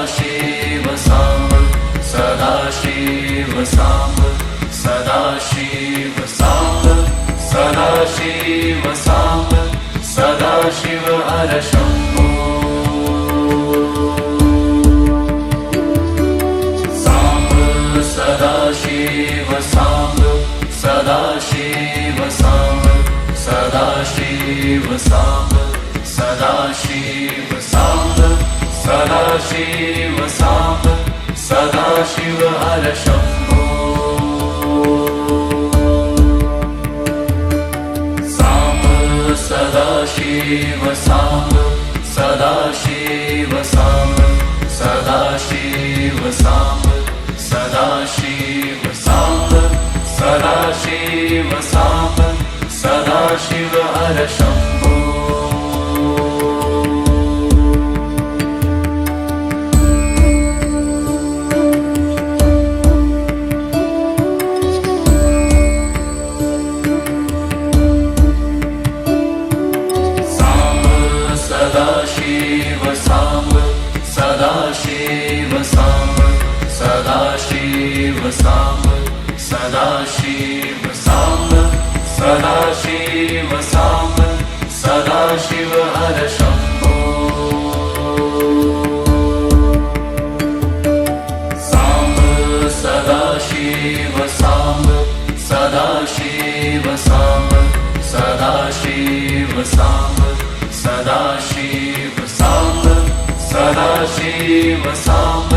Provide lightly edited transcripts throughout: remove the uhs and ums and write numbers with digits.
Sadashiv Samba Sadashiv Samba Sadashiv Samba Sadashiv Samba Sadashiv हर Shambho Samba Sadashiv Samba Sadashiv Samba Sadashiv Samba Sadashiv Samba Sadashiv Samba Sadashiv हर Shambho Samba Sadashiv Samba Sadashiv Samba Sadashiv Samba Sadashiv Samba Sadashiv Samba Sadashiv हर Shambho Sadashiv Samba Sadashiv Samba Sadashiv Samba Sadashiv Samba Sadashiv Samba Sadashiv हर Shambho Samba Sadashiv Samba Sadashiv Samba Sadashiv Samba Sadashiv Samba Sadashiv Samba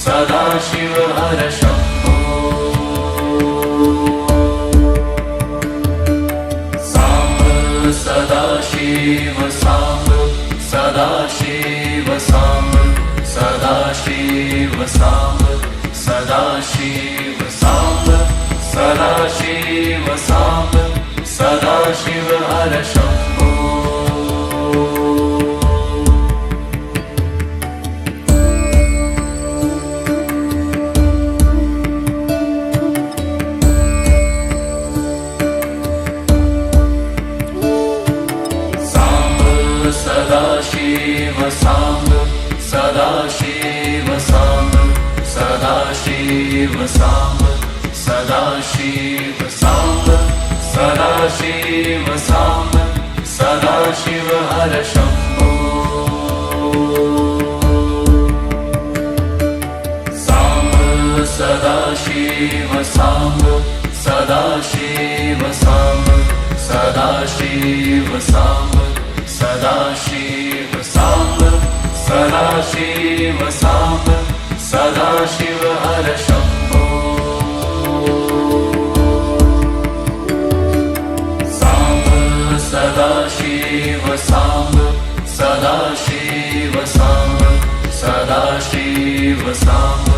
Sadashiv हर Shambho Samba Sadashiv Samba Sadashiv Samba Sadashiv Samba Sadashiv Samba Sadashiv Samba Sadashiv हर Shambho Sadashiv Samba Sadashiv Samba Sadashiv Samba Sadashiv Samba Sadashiv Samba Sadashiv हर Shambho Samba Sadashiv Samba Sadashiv Samba Sadashiv Samba Sadashiv Samba Sadashiv Samba Sadashiv हर Shambho Samba Sadashiv Samba Sadashiv Samba Sadashiv Samba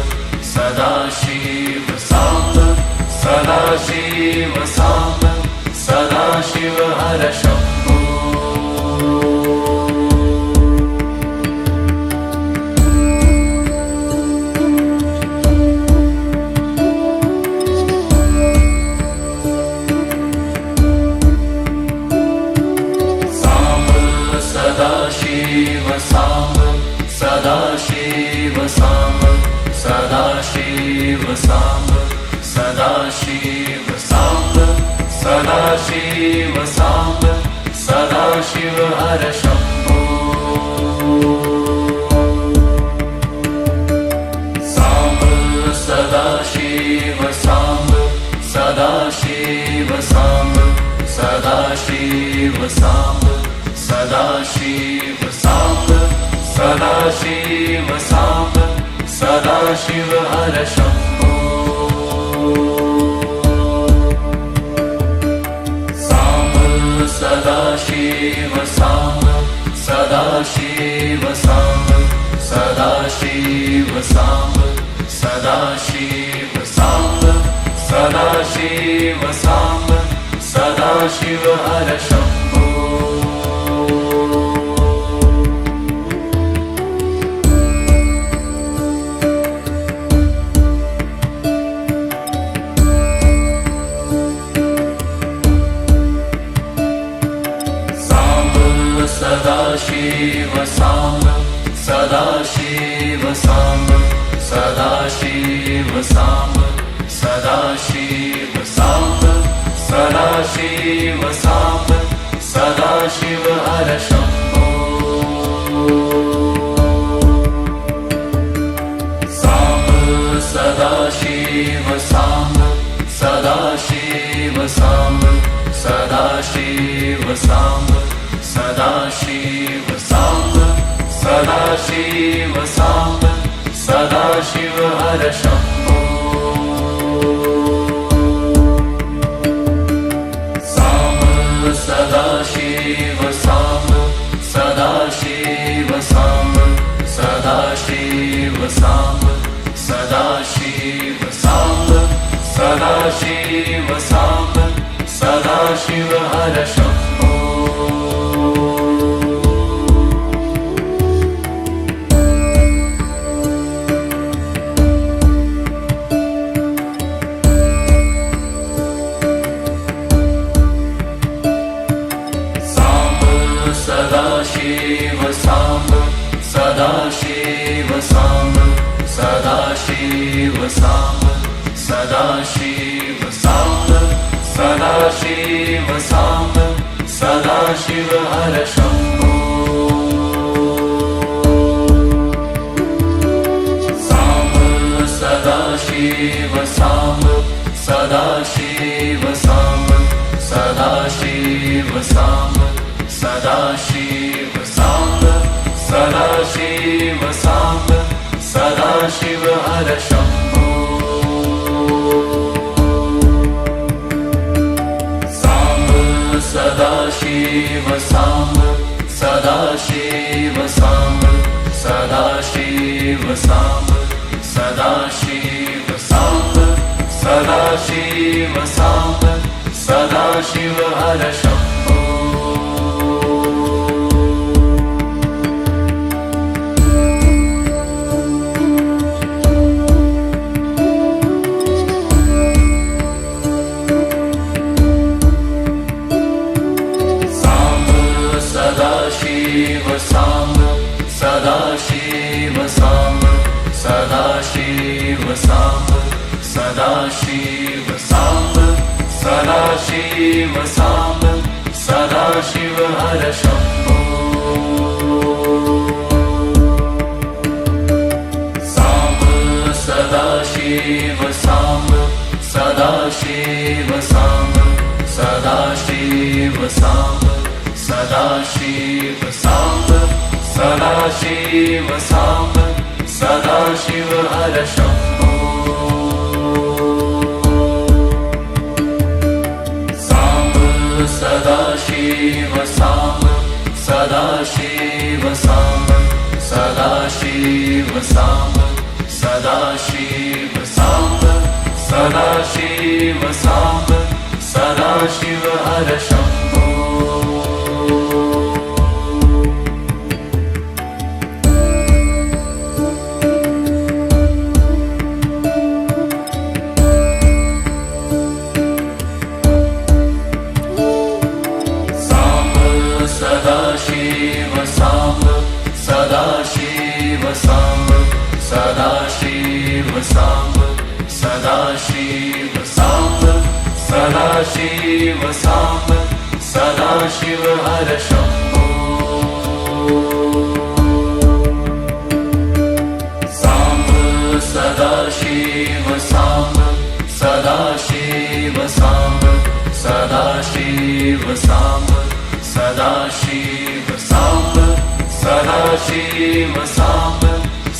Sadashiv Samba Sadashiv Samba Sadashiv हर Shambho Sadashiv Samba Sadashiv Samba Sadashiv Samba Sadashiv Samba Sadashiv Samba Sadashiv हर Shambho Samba Sadashiv Samba Sadashiv Samba Sadashiv Samba Sadashiv Samba Sadashiv Samba Sadashiv हर Shambho Samba Sadashiv Samba Sadashiv Samba Sadashiv Samba Sadashiv Samba Sadashiv Samba Sadashiv हर Shambho Sadashiv Samba Sadashiv Samba Sadashiv Samba Sadashiv Samba Sadashiv Samba Sadashiv हर Shambho Samba Sadashiv Samba Sadashiv Samba Sadashiv Samba Sadashiv Samba Sadashiv Samba Sadashiv हर Shambho Samba Sadashiv Samba Sadashiv Samba Sadashiv Samba Sadashiv Samba Sadashiv Samba Sadashiv हर Shambho Sadashiv Samba Sadashiv Samba Sadashiv Samba Sadashiv Samba Sadashiv Samba Sadashiv हर Shambho Samba Sadashiv Samba Sadashiv Samba Sadashiv Samba Sadashiv Samba Sadashiv Samba Sadashiv हर Shambho Samba Sadashiv Samba Sadashiv Samba Sadashiv Samba Sadashiv Samba Sadashiv Samba Sadashiv हर Shambho Sadashiv Samba Sadashiv Samba Sadashiv Samba Sadashiv Samba Sadashiv Samba Sadashiv हर Shambho Samba Sadashiv Samba Sadashiv Samba Sadashiv Samba Sadashiv Samba Sadashiv Samba Sadashiv हर Shambho Samba Sadashiv Samba Sadashiv Samba Sadashiv Samba Sadashiv Samba Sadashiv Samba Sadashiv हर Shambho Sadashiv Samba Sadashiv Samba Sadashiv Samba Sadashiv Samba Sadashiv Samba Sadashiv हर Shambho Samba Sadashiv Samba Sadashiv Samba Sadashiv Samba Sadashiv Samba Sadashiv Samba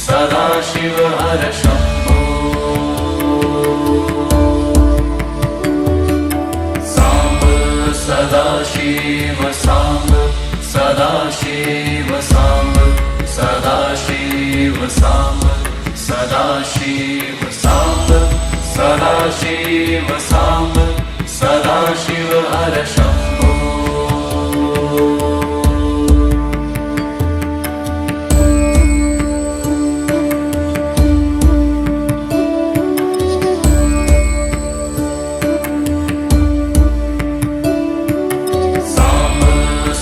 Sadashiv हर Shambho Samba Sadashiv Samba Sadashiv Samba Sadashiv Samba Sadashiv Samba Sadashiv Samba Sadashiv हर Shambho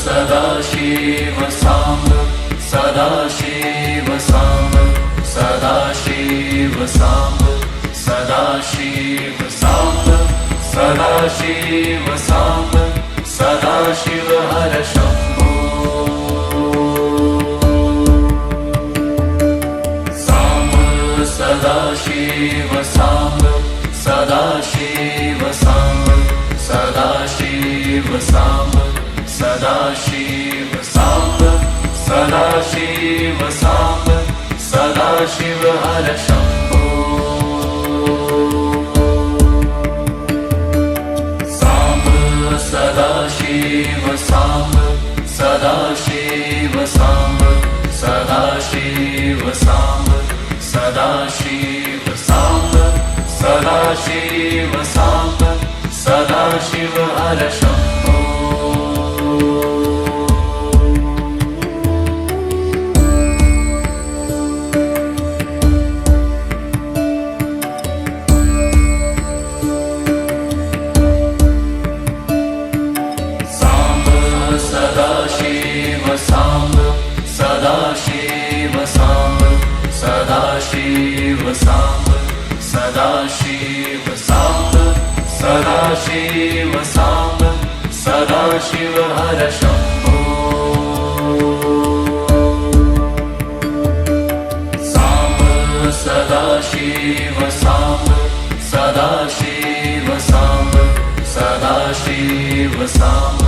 Sadashiv Samba Sadashiv Samba Sadashiv Samba Sadashiv Samba Sadashiv Samba Sadashiv हर Shambho Samba Sadashiv Samba Sadashiv Samba Sadashiv Samba Sadashiv Samba Sadashiv Samba Sadashiv हर Shambho Samba Sadashiv Samba Sadashiv Samba Sadashiv Samba Sadashiv Samba Sadashiv Samba Sadashiv हर Shambho Sadashiv Samba Sadashiv Samba Sadashiv Samba Sadashiv Samba Sadashiv Samba Sadashiv हर Shambho Samba Sadashiv Samba Sadashiv Samba Sadashiv Samba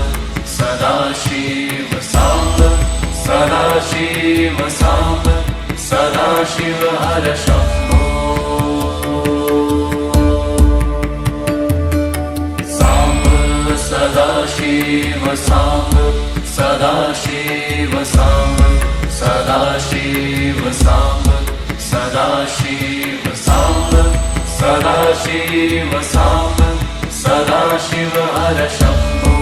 Sadashiv Samba Sadashiv Samba Sadashiv हर Shambho Samba Sadashiv Samba Sadashiv Samba Sadashiv Samba Sadashiv Samba Sadashiv Samba Sadashiv हर Shambho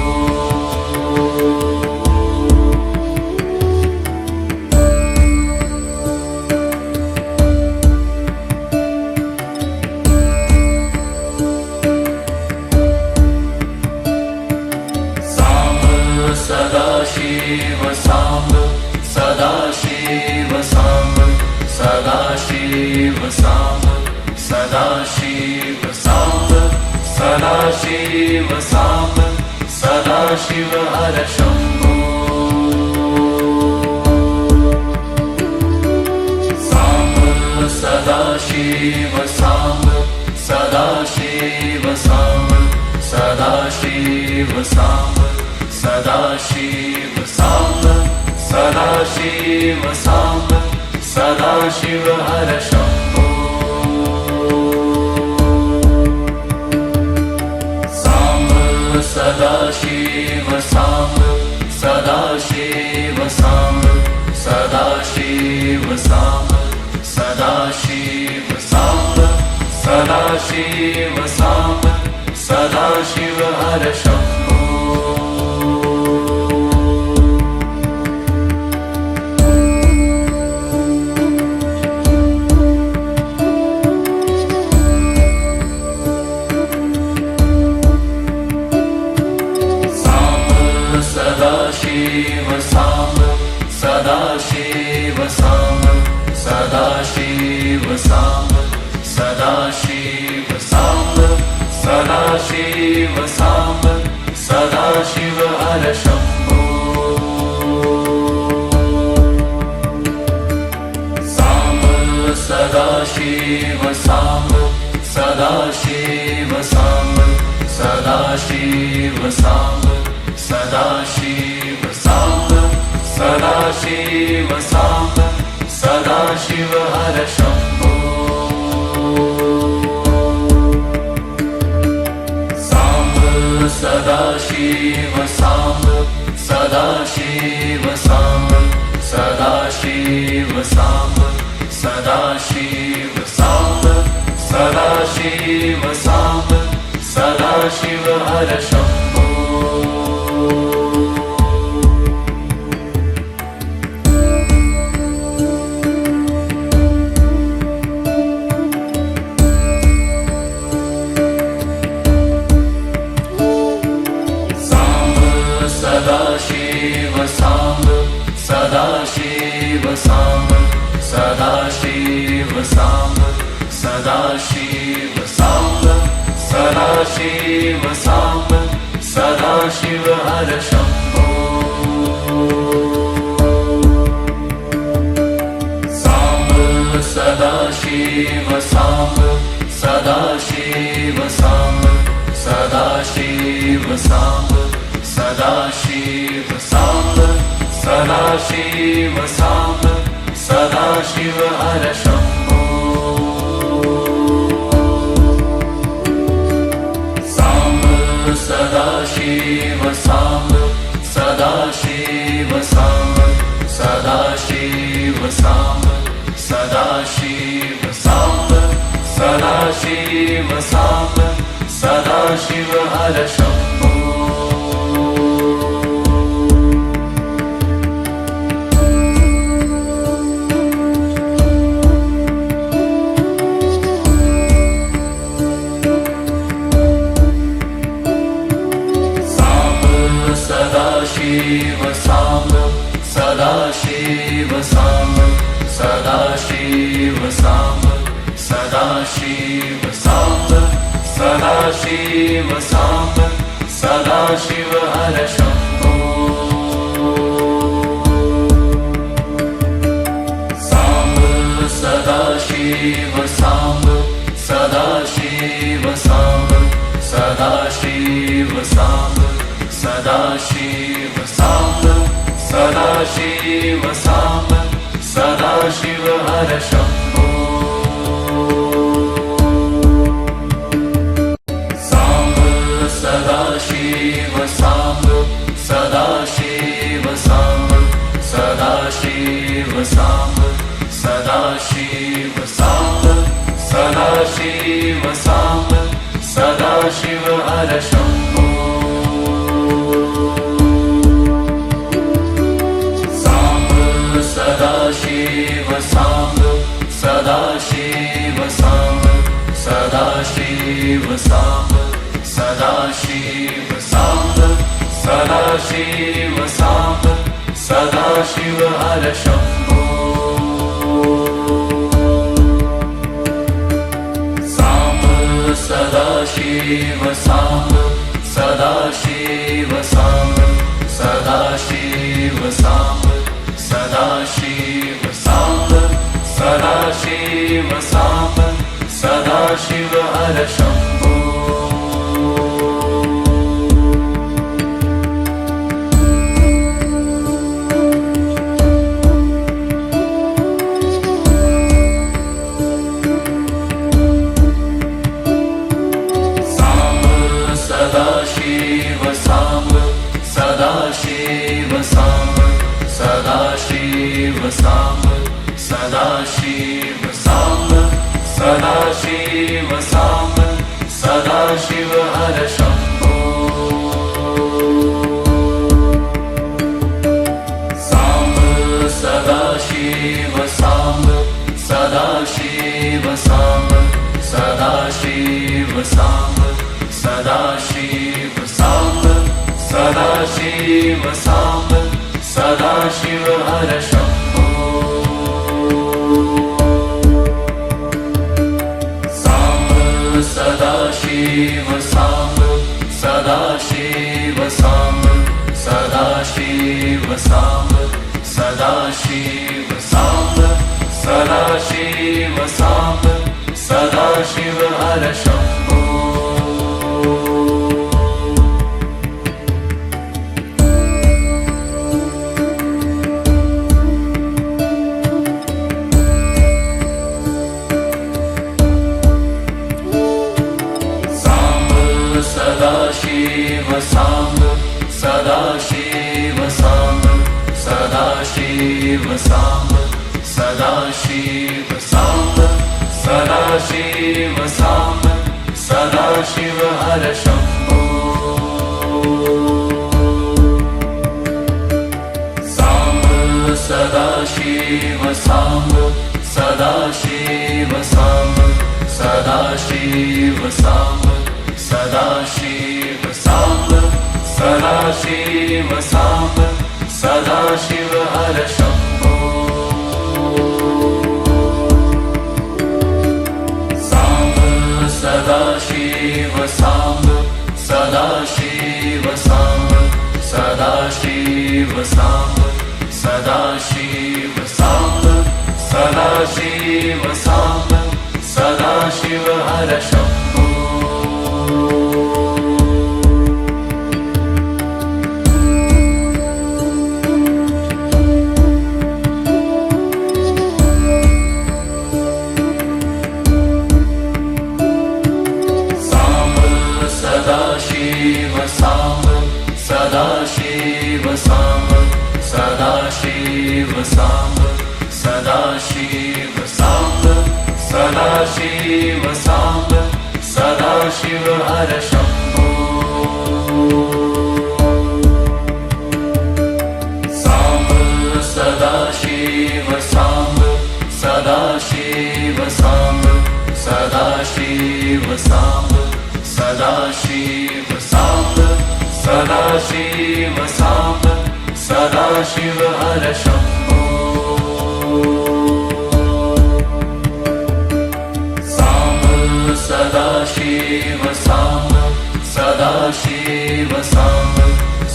Sadashiv Samba Sadashiv Samba Sadashiv Samba Sadashiv Samba Sadashiv Samba Sadashiv हर Shambho Samba Sadashiv Samba Sadashiv Samba Sadashiv Samba Sadashiv Samba Sadashiv Samba Sadashiv हर Shambho Samba Sadashiv Samba Sadashiv Samba Sadashiv Samba Sadashiv Samba Sadashiv Samba Sadashiv हर Shambho Sadashiv Samba Sadashiv Samba Sadashiv Samba Sadashiv Samba Sadashiv Samba Sadashiv हर Shambho Samba Sadashiv Samba Sadashiv Samba Sadashiv Samba Sadashiv Samba Sadashiv Samba Sadashiv हर Shambho Samba Sadashiv Samba Sadashiv Samba Sadashiv Samba Sadashiv Samba Sadashiv Samba Sadashiv हर Shambho Sadashiv Samba Sadashiv Samba Sadashiv Samba Sadashiv Samba Sadashiv Samba Sadashiv हर Shambho Samba Sadashiv Samba Sadashiv Samba Sadashiv Samba Sadashiv Samba Sadashiv Samba Sadashiv हर Shambho Samba Sadashiv Samba Sadashiv Samba Sadashiv Samba Sadashiv Samba Sadashiv Samba Sadashiv हर Shambho Sadashiv Samba Sadashiv Samba Sadashiv Samba Sadashiv Samba Sadashiv Samba Sadashiv हर Shambho Samba Sadashiv Samba Sadashiv Samba Sadashiv Samba Sadashiv Samba Sadashiv Samba Sadashiv हर Shambho Samba Sadashiv Samba Sadashiv Samba Sadashiv Samba Sadashiv Samba Sadashiv Samba Sadashiv हर Shambho Sadashiv Samba Sadashiv Samba Sadashiv Samba Sadashiv Samba Sadashiv Samba Sadashiv हर Shambho Samba Sadashiv Samba Sadashiv Samba Sadashiv Samba Sadashiv Samba Sadashiv Samba Sadashiv हर Shambho Samba Sadashiv Samba Sadashiv Samba Sadashiv Samba Sadashiv Samba Sadashiv Samba Sadashiv हर Shambho Samba Sadashiv Samba Sadashiv Samba Sadashiv Samba Sadashiv Samba Sadashiv Samba Sadashiv हर Shambho Samba Sadashiv Samba Sadashiv Samba Sadashiv Samba Sadashiv Samba Sadashiv Samba Sadashiv हर Shambho Sadashiv Samba Sadashiv Samba Sadashiv Samba Sadashiv Samba Sadashiv Samba Sadashiv हर Shambho Samba Sadashiv Samba Sadashiv Samba Sadashiv Samba Sadashiv Samba Sadashiv Samba Sadashiv हर Shambho Samba Sadashiv Samba Sadashiv Samba Sadashiv हर Shambho Sadashiv Samba Sadashiv Samba Sadashiv Samba Sadashiv Samba Sadashiv Samba Sadashiv हर Shambho Samba Sadashiv Samba Sadashiv Samba Sadashiv Samba Sadashiv Samba Sadashiv Samba Sadashiv हर Shambho Samba Sadashiv Samba Sadashiv Samba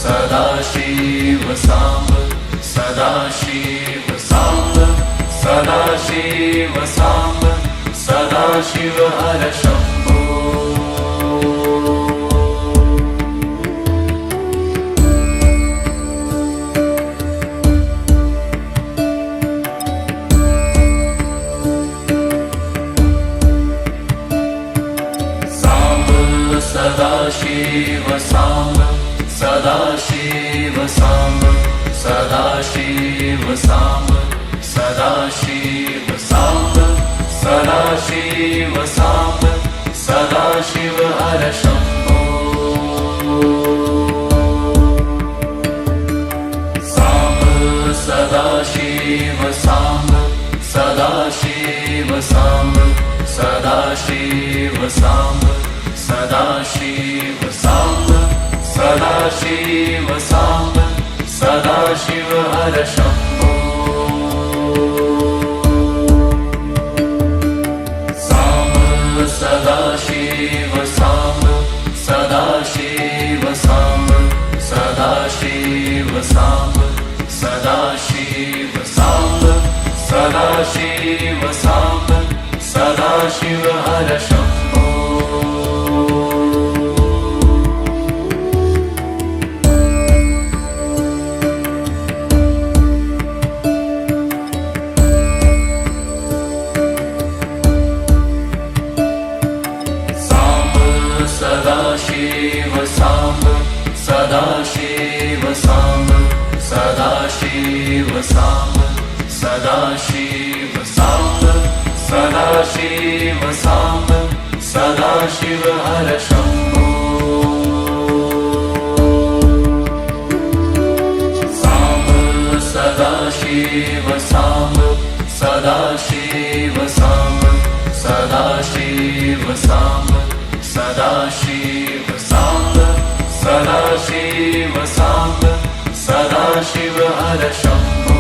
Sadashiv Samba Sadashiv Samba Sadashiv Samba Sadashiv हर Shambho Sadashiv Samba Sadashiv Samba Sadashiv Samba Sadashiv Samba Sadashiv Samba Sadashiv हर Shambho Samba Sadashiv Samba Sadashiv Samba Sadashiv Samba Sadashiv Samba Sadashiv Samba Sadashiv हर Shambho Samba Sadashiv Samba Sadashiv Samba Sadashiv Samba Sadashiv Samba Sadashiv Samba Sadashiv हर Shambho Sadashiv Samba Sadashiv Samba Sadashiv Samba Sadashiv Samba Sadashiv Samba Sadashiv हर Shambho Samba Sadashiv Samba Sadashiv Samba Sadashiv Samba Sadashiv Samba Sadashiv Samba Sadashiv हर Shambho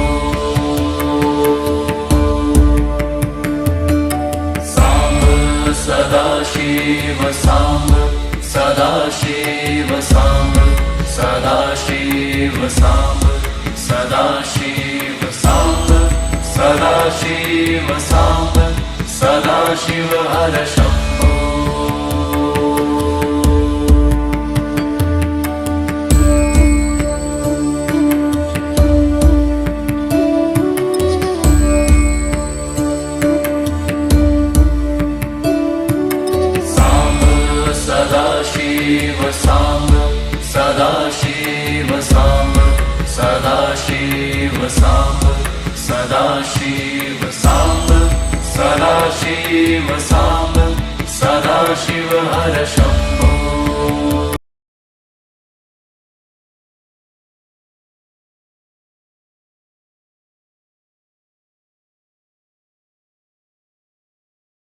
Samba Sadashiv Samba Sadashiv Samba Sadashiv Samba Sadashiv Samba Sadashiv Samba Sadashiv हर Shambho Sadashiv Samba Sadashiv Samba Sadashiv Samba Sadashiv Samba Sadashiv Samba Sadashiv हर Shambho